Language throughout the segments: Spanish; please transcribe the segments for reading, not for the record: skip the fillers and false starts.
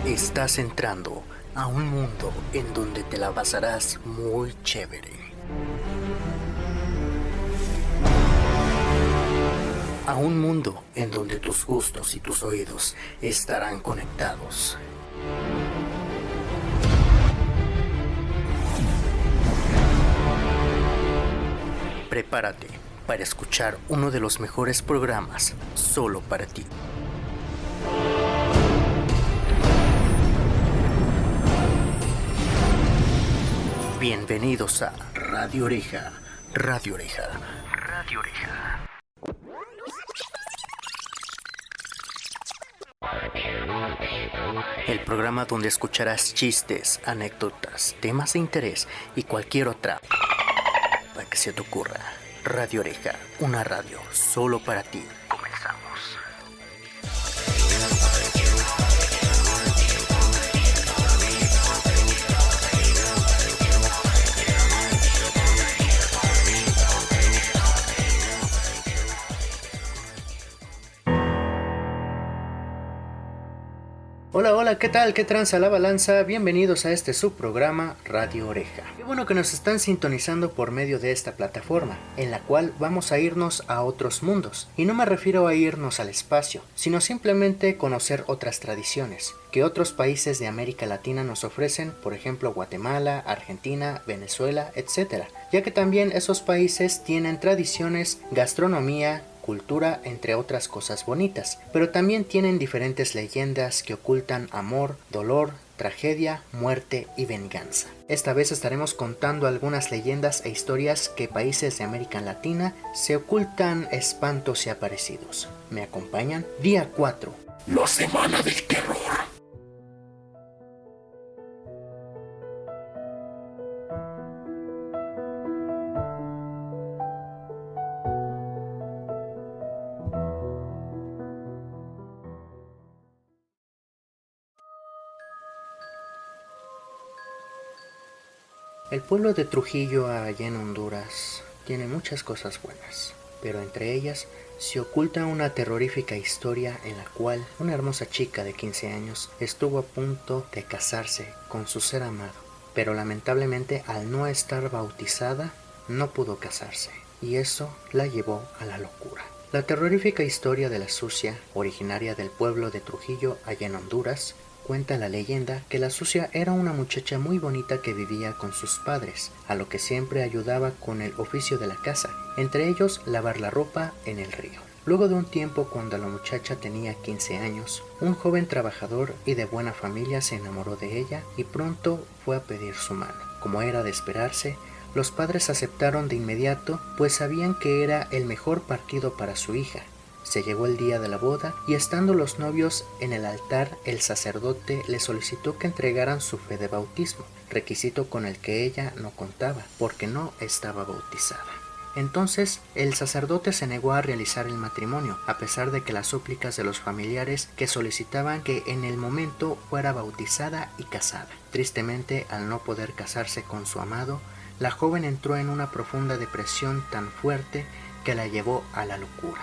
Estás entrando a un mundo en donde te la pasarás muy chévere. A un mundo en donde tus gustos y tus oídos estarán conectados. Prepárate para escuchar uno de los mejores programas solo para ti. Bienvenidos a Radio Oreja, Radio Oreja, Radio Oreja. El programa donde escucharás chistes, anécdotas, temas de interés y cualquier otra para que se te ocurra. Radio Oreja, una radio solo para ti. Comenzamos. Hola, hola, ¿qué tal? ¿Qué tranza la balanza? Bienvenidos a este subprograma Radio Oreja. Qué bueno que nos están sintonizando por medio de esta plataforma, en la cual vamos a irnos a otros mundos. Y no me refiero a irnos al espacio, sino simplemente conocer otras tradiciones que otros países de América Latina nos ofrecen, por ejemplo Guatemala, Argentina, Venezuela, etc. Ya que también esos países tienen tradiciones, gastronomía, cultura, entre otras cosas bonitas, pero también tienen diferentes leyendas que ocultan amor, dolor, tragedia, muerte y venganza. Esta vez estaremos contando algunas leyendas e historias que países de América Latina se ocultan espantos y aparecidos. ¿Me acompañan? Día 4. La Semana del Terror. El pueblo de Trujillo, allá en Honduras, tiene muchas cosas buenas, pero entre ellas se oculta una terrorífica historia en la cual una hermosa chica de 15 años estuvo a punto de casarse con su ser amado, pero lamentablemente al no estar bautizada no pudo casarse, y eso la llevó a la locura. La terrorífica historia de la sucia, originaria del pueblo de Trujillo, allá en Honduras, cuenta la leyenda que la sucia era una muchacha muy bonita que vivía con sus padres, a lo que siempre ayudaba con el oficio de la casa, entre ellos lavar la ropa en el río. Luego de un tiempo, cuando la muchacha tenía 15 años, un joven trabajador y de buena familia se enamoró de ella y pronto fue a pedir su mano. Como era de esperarse, los padres aceptaron de inmediato, pues sabían que era el mejor partido para su hija. Se llegó el día de la boda y estando los novios en el altar, el sacerdote le solicitó que entregaran su fe de bautismo, requisito con el que ella no contaba, porque no estaba bautizada. Entonces, el sacerdote se negó a realizar el matrimonio, a pesar de que las súplicas de los familiares que solicitaban que en el momento fuera bautizada y casada. Tristemente, al no poder casarse con su amado, la joven entró en una profunda depresión tan fuerte que la llevó a la locura.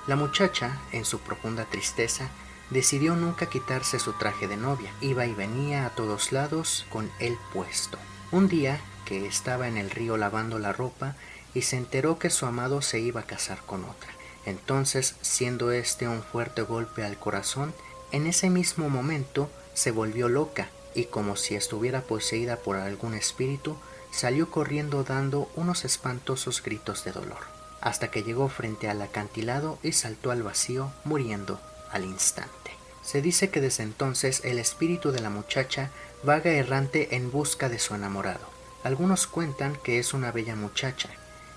La muchacha, en su profunda tristeza, decidió nunca quitarse su traje de novia. Iba y venía a todos lados con él puesto. Un día que estaba en el río lavando la ropa y se enteró que su amado se iba a casar con otra. Entonces, siendo este un fuerte golpe al corazón, en ese mismo momento se volvió loca y como si estuviera poseída por algún espíritu, salió corriendo dando unos espantosos gritos de dolor, hasta que llegó frente al acantilado y saltó al vacío, muriendo al instante. Se dice que desde entonces el espíritu de la muchacha vaga errante en busca de su enamorado. Algunos cuentan que es una bella muchacha,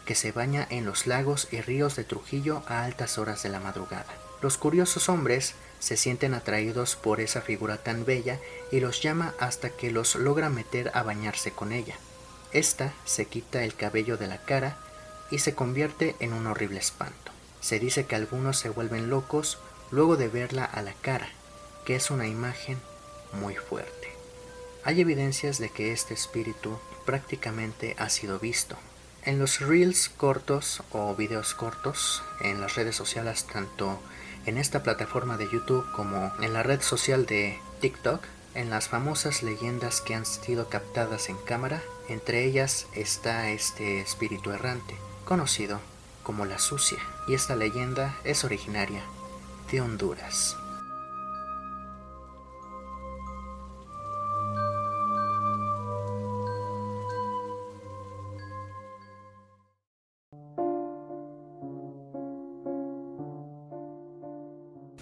que se baña en los lagos y ríos de Trujillo a altas horas de la madrugada. Los curiosos hombres se sienten atraídos por esa figura tan bella y los llama hasta que los logra meter a bañarse con ella. Esta se quita el cabello de la cara y se convierte en un horrible espanto. Se dice que algunos se vuelven locos luego de verla a la cara, que es una imagen muy fuerte. Hay evidencias de que este espíritu prácticamente ha sido visto, En los reels cortos o videos cortos en las redes sociales, tanto en esta plataforma de YouTube como en la red social de TikTok, en las famosas leyendas que han sido captadas en cámara, entre ellas está este espíritu errante, conocido como la Sucia, y esta leyenda es originaria de Honduras.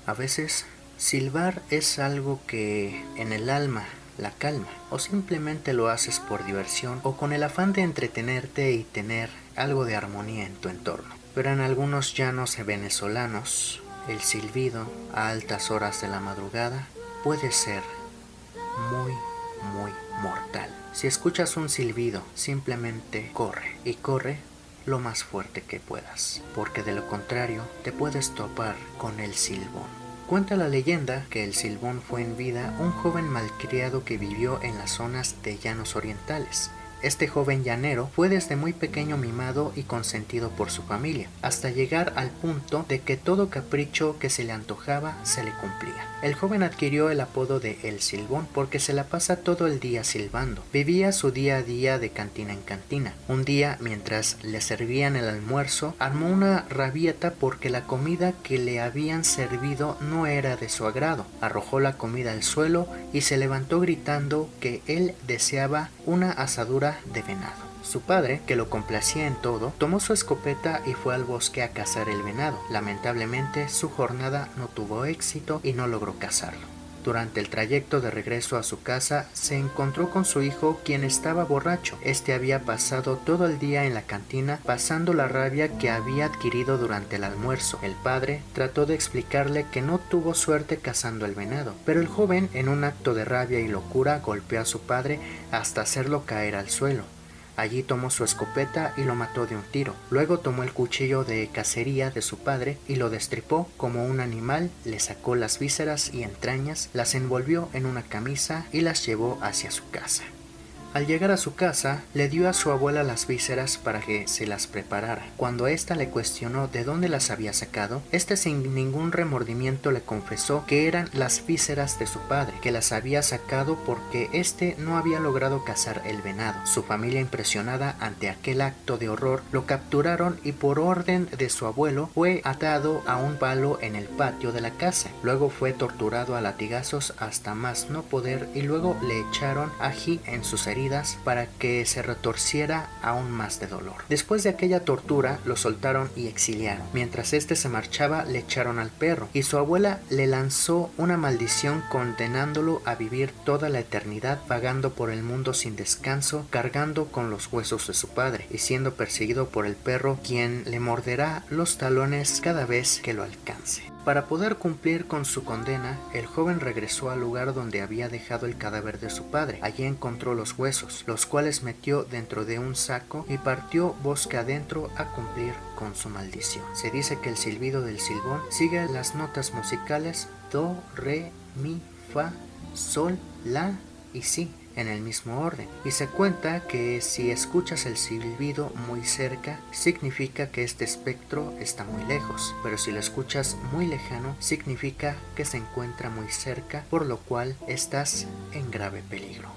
A veces, silbar es algo que en el alma la calma, o simplemente lo haces por diversión o con el afán de entretenerte y tener algo de armonía en tu entorno. Pero en algunos llanos venezolanos, el silbido a altas horas de la madrugada puede ser muy, muy mortal. Si escuchas un silbido, simplemente corre, y corre lo más fuerte que puedas, porque de lo contrario te puedes topar con el silbón. Cuenta la leyenda que el silbón fue en vida un joven malcriado que vivió en las zonas de llanos orientales. Este joven llanero fue desde muy pequeño mimado y consentido por su familia, hasta llegar al punto de que todo capricho que se le antojaba se le cumplía. El joven adquirió el apodo de El Silbón porque se la pasa todo el día silbando. Vivía su día a día de cantina en cantina. Un día, mientras le servían el almuerzo, armó una rabieta porque la comida que le habían servido no era de su agrado. Arrojó la comida al suelo y se levantó gritando que él deseaba una asadura de venado. Su padre, que lo complacía en todo, tomó su escopeta y fue al bosque a cazar el venado. Lamentablemente, su jornada no tuvo éxito y no logró cazarlo. Durante el trayecto de regreso a su casa, se encontró con su hijo, quien estaba borracho. Este había pasado todo el día en la cantina, pasando la rabia que había adquirido durante el almuerzo. El padre trató de explicarle que no tuvo suerte cazando el venado, pero el joven, en un acto de rabia y locura, golpeó a su padre hasta hacerlo caer al suelo. Allí tomó su escopeta y lo mató de un tiro. Luego tomó el cuchillo de cacería de su padre y lo destripó como un animal, le sacó las vísceras y entrañas, las envolvió en una camisa y las llevó hacia su casa. Al llegar a su casa, le dio a su abuela las vísceras para que se las preparara. Cuando ésta le cuestionó de dónde las había sacado, este sin ningún remordimiento le confesó que eran las vísceras de su padre, que las había sacado porque éste no había logrado cazar el venado. Su familia, impresionada ante aquel acto de horror, lo capturaron y por orden de su abuelo fue atado a un palo en el patio de la casa. Luego fue torturado a latigazos hasta más no poder y luego le echaron ají en sus heridas para que se retorciera aún más de dolor. Después de aquella tortura, lo soltaron y exiliaron. Mientras este se marchaba, le echaron al perro y su abuela le lanzó una maldición condenándolo a vivir toda la eternidad vagando por el mundo sin descanso, cargando con los huesos de su padre y siendo perseguido por el perro, quien le morderá los talones cada vez que lo alcance. Para poder cumplir con su condena, el joven regresó al lugar donde había dejado el cadáver de su padre. Allí encontró los huesos, los cuales metió dentro de un saco y partió bosque adentro a cumplir con su maldición. Se dice que el silbido del silbón sigue las notas musicales do, re, mi, fa, sol, la y si, en el mismo orden, y se cuenta que si escuchas el silbido muy cerca, significa que este espectro está muy lejos, pero si lo escuchas muy lejano, significa que se encuentra muy cerca, por lo cual estás en grave peligro.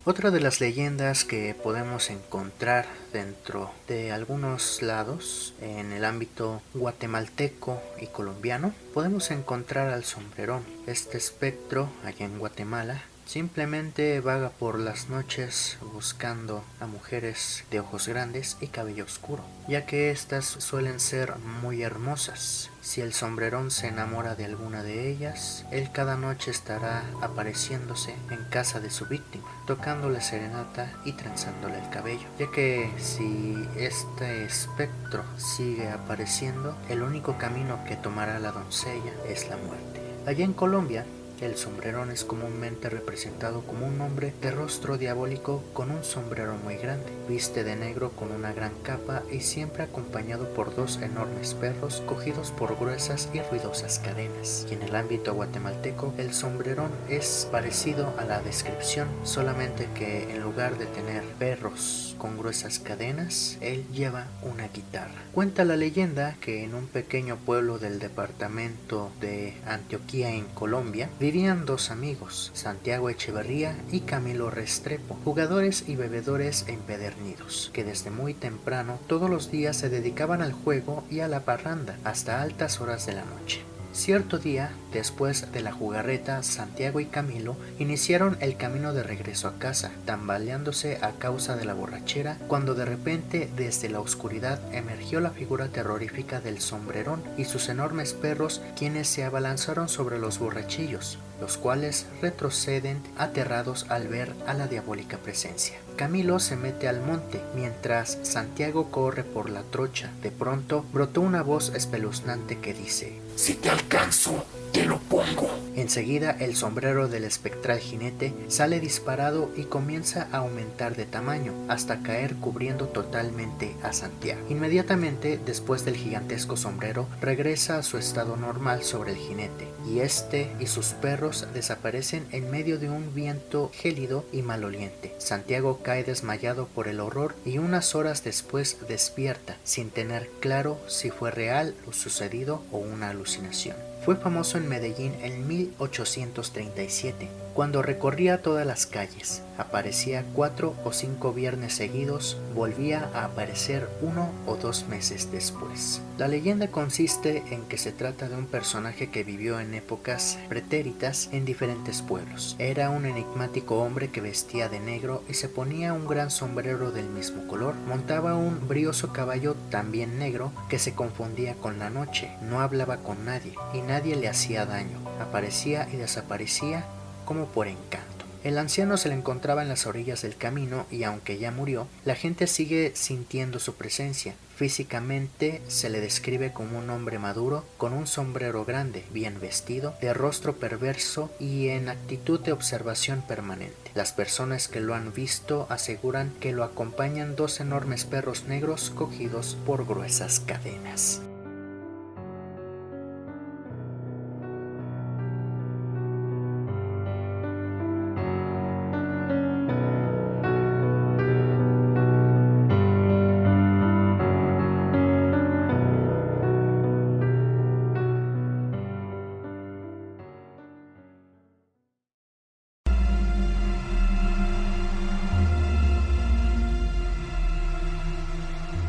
Otra de las leyendas que podemos encontrar dentro de algunos lados en el ámbito guatemalteco y colombiano, podemos encontrar al sombrerón. Este espectro allá en Guatemala Simplemente vaga por las noches buscando a mujeres de ojos grandes y cabello oscuro, ya que éstas suelen ser muy hermosas. Si el sombrerón se enamora de alguna de ellas, él cada noche estará apareciéndose en casa de su víctima, tocándole serenata y trenzándole el cabello, ya que si este espectro sigue apareciendo, el único camino que tomará la doncella es la muerte. Allá en Colombia, el sombrerón es comúnmente representado como un hombre de rostro diabólico con un sombrero muy grande. Viste de negro con una gran capa y siempre acompañado por dos enormes perros cogidos por gruesas y ruidosas cadenas. Y en el ámbito guatemalteco, el sombrerón es parecido a la descripción, solamente que en lugar de tener perros con gruesas cadenas, él lleva una guitarra. Cuenta la leyenda que en un pequeño pueblo del departamento de Antioquia en Colombia, vivían dos amigos, Santiago Echeverría y Camilo Restrepo, jugadores y bebedores empedernidos, que desde muy temprano todos los días se dedicaban al juego y a la parranda hasta altas horas de la noche. Cierto día, después de la jugarreta, Santiago y Camilo iniciaron el camino de regreso a casa, tambaleándose a causa de la borrachera, cuando de repente desde la oscuridad emergió la figura terrorífica del sombrerón y sus enormes perros, quienes se abalanzaron sobre los borrachillos, los cuales retroceden aterrados al ver a la diabólica presencia. Camilo se mete al monte, mientras Santiago corre por la trocha. De pronto brotó una voz espeluznante que dice: Si te alcanzo, te lo pongo. Enseguida el sombrero del espectral jinete sale disparado y comienza a aumentar de tamaño hasta caer cubriendo totalmente a Santiago. Inmediatamente después del gigantesco sombrero regresa a su estado normal sobre el jinete, y este y sus perros desaparecen en medio de un viento gélido y maloliente. Santiago cae desmayado por el horror y unas horas después despierta, sin tener claro si fue real lo sucedido o una alucinación. Fue famoso en Medellín en 1837, cuando recorría todas las calles. Aparecía 4 o 5 viernes seguidos, volvía a aparecer 1 o 2 meses después. La leyenda consiste en que se trata de un personaje que vivió en épocas pretéritas en diferentes pueblos. Era un enigmático hombre que vestía de negro y se ponía un gran sombrero del mismo color. Montaba un brioso caballo también negro que se confundía con la noche. No hablaba con nadie y nadie le hacía daño. Aparecía y desaparecía como por encanto. El anciano se le encontraba en las orillas del camino y aunque ya murió, la gente sigue sintiendo su presencia. Físicamente se le describe como un hombre maduro, con un sombrero grande, bien vestido, de rostro perverso y en actitud de observación permanente. Las personas que lo han visto aseguran que lo acompañan 2 enormes perros negros cogidos por gruesas cadenas.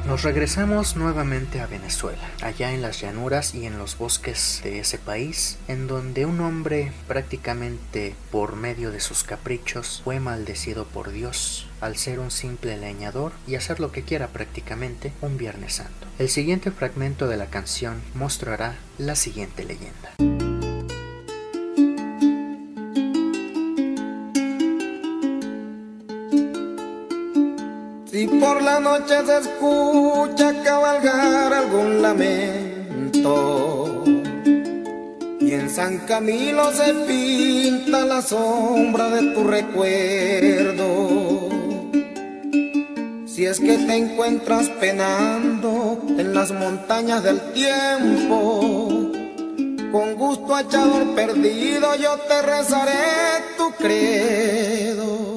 Nos regresamos nuevamente a Venezuela, allá en las llanuras y en los bosques de ese país, en donde un hombre prácticamente por medio de sus caprichos fue maldecido por Dios al ser un simple leñador y hacer lo que quiera prácticamente un Viernes Santo. El siguiente fragmento de la canción mostrará la siguiente leyenda. Si por la noche se escucha cabalgar algún lamento y en San Camilo se pinta la sombra de tu recuerdo, si es que te encuentras penando en las montañas del tiempo, con gusto echador perdido yo te rezaré tu credo.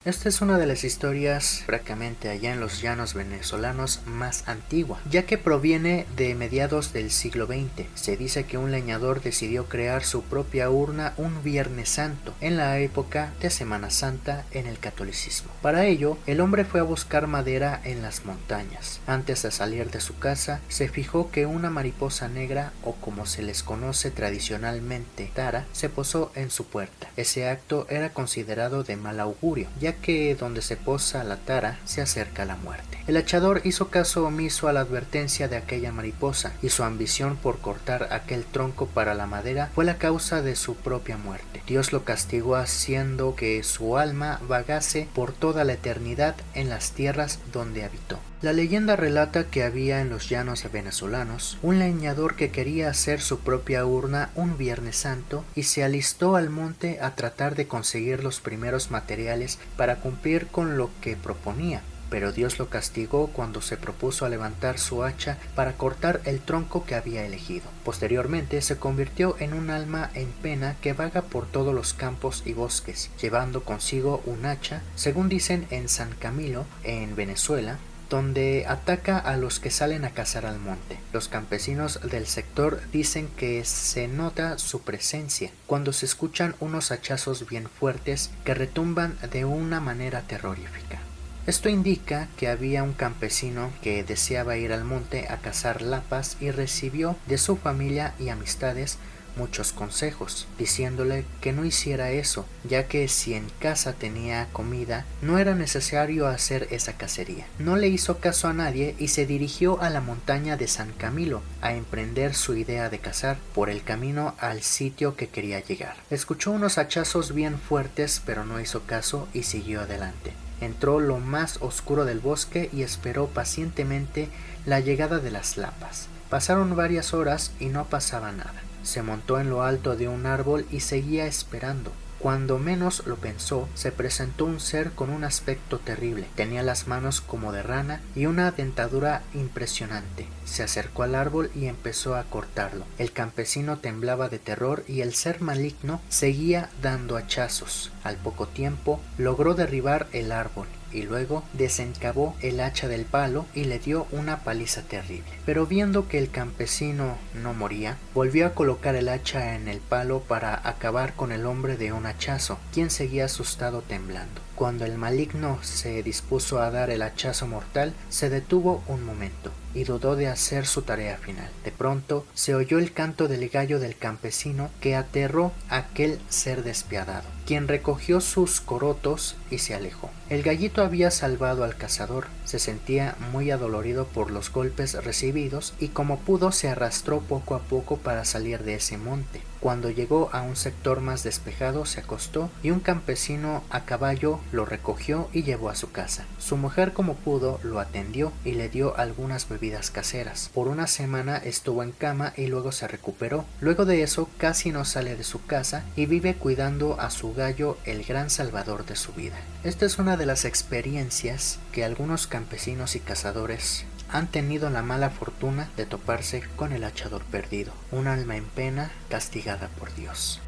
Esta es una de las historias francamente allá en los llanos venezolanos más antigua, ya que proviene de mediados del siglo XX. Se dice que un leñador decidió crear su propia urna un Viernes Santo, en la época de Semana Santa en el catolicismo. Para ello, el hombre fue a buscar madera en las montañas. Antes de salir de su casa, se fijó que una mariposa negra, o como se les conoce tradicionalmente, tara, se posó en su puerta. Ese acto era considerado de mal augurio, ya que donde se posa la tara se acerca la muerte. El hachador hizo caso omiso a la advertencia de aquella mariposa, y su ambición por cortar aquel tronco para la madera fue la causa de su propia muerte. Dios lo castigó haciendo que su alma vagase por toda la eternidad en las tierras donde habitó. La leyenda relata que había en los llanos venezolanos un leñador que quería hacer su propia urna un Viernes Santo y se alistó al monte a tratar de conseguir los primeros materiales para cumplir con lo que proponía. Pero Dios lo castigó cuando se propuso a levantar su hacha para cortar el tronco que había elegido. Posteriormente se convirtió en un alma en pena que vaga por todos los campos y bosques, llevando consigo un hacha, según dicen en San Camilo, en Venezuela, donde ataca a los que salen a cazar al monte. Los campesinos del sector dicen que se nota su presencia cuando se escuchan unos hachazos bien fuertes que retumban de una manera terrorífica. Esto indica que había un campesino que deseaba ir al monte a cazar lapas y recibió de su familia y amistades muchos consejos, diciéndole que no hiciera eso, ya que si en casa tenía comida, no era necesario hacer esa cacería. No le hizo caso a nadie y se dirigió a la montaña de San Camilo a emprender su idea de cazar por el camino al sitio que quería llegar. Escuchó unos hachazos bien fuertes, pero no hizo caso y siguió adelante. Entró lo más oscuro del bosque y esperó pacientemente la llegada de las lapas. Pasaron varias horas y no pasaba nada. Se montó en lo alto de un árbol y seguía esperando. Cuando menos lo pensó, se presentó un ser con un aspecto terrible. Tenía las manos como de rana y una dentadura impresionante. Se acercó al árbol y empezó a cortarlo. El campesino temblaba de terror y el ser maligno seguía dando hachazos. Al poco tiempo logró derribar el árbol y luego desencabó el hacha del palo y le dio una paliza terrible. Pero viendo que el campesino no moría, volvió a colocar el hacha en el palo para acabar con el hombre de un hachazo, quien seguía asustado temblando. Cuando el maligno se dispuso a dar el hachazo mortal, se detuvo un momento y dudó de hacer su tarea final. De pronto se oyó el canto del gallo del campesino que aterró a aquel ser despiadado, quien recogió sus corotos y se alejó. El gallito había salvado al cazador, se sentía muy adolorido por los golpes recibidos y como pudo se arrastró poco a poco para salir de ese monte. Cuando llegó a un sector más despejado se acostó y un campesino a caballo lo recogió y llevó a su casa. Su mujer como pudo lo atendió y le dio algunas bebidas caseras. Por una semana estuvo en cama y luego se recuperó. Luego de eso casi no sale de su casa y vive cuidando a su gallo, el gran salvador de su vida. Esta es una de las experiencias que algunos campesinos y cazadores han tenido la mala fortuna de toparse con el hachador perdido, un alma en pena castigada por Dios.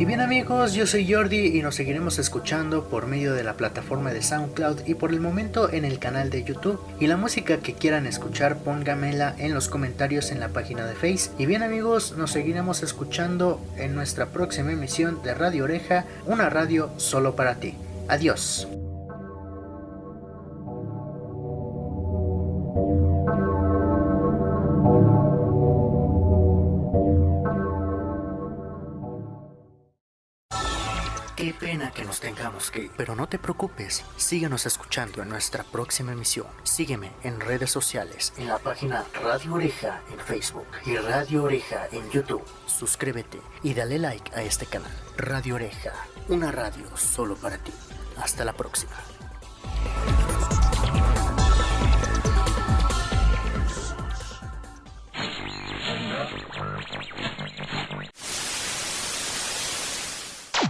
Y bien amigos, yo soy Jordi y nos seguiremos escuchando por medio de la plataforma de SoundCloud y por el momento en el canal de YouTube. Y la música que quieran escuchar, póngamela en los comentarios en la página de Face. Y bien amigos, nos seguiremos escuchando en nuestra próxima emisión de Radio Oreja, una radio solo para ti. Adiós. Qué pena que nos tengamos que ir, pero no te preocupes, síguenos escuchando en nuestra próxima emisión. Sígueme en redes sociales, en la página Radio Oreja en Facebook y Radio Oreja en YouTube. Suscríbete y dale like a este canal. Radio Oreja, una radio solo para ti. Hasta la próxima.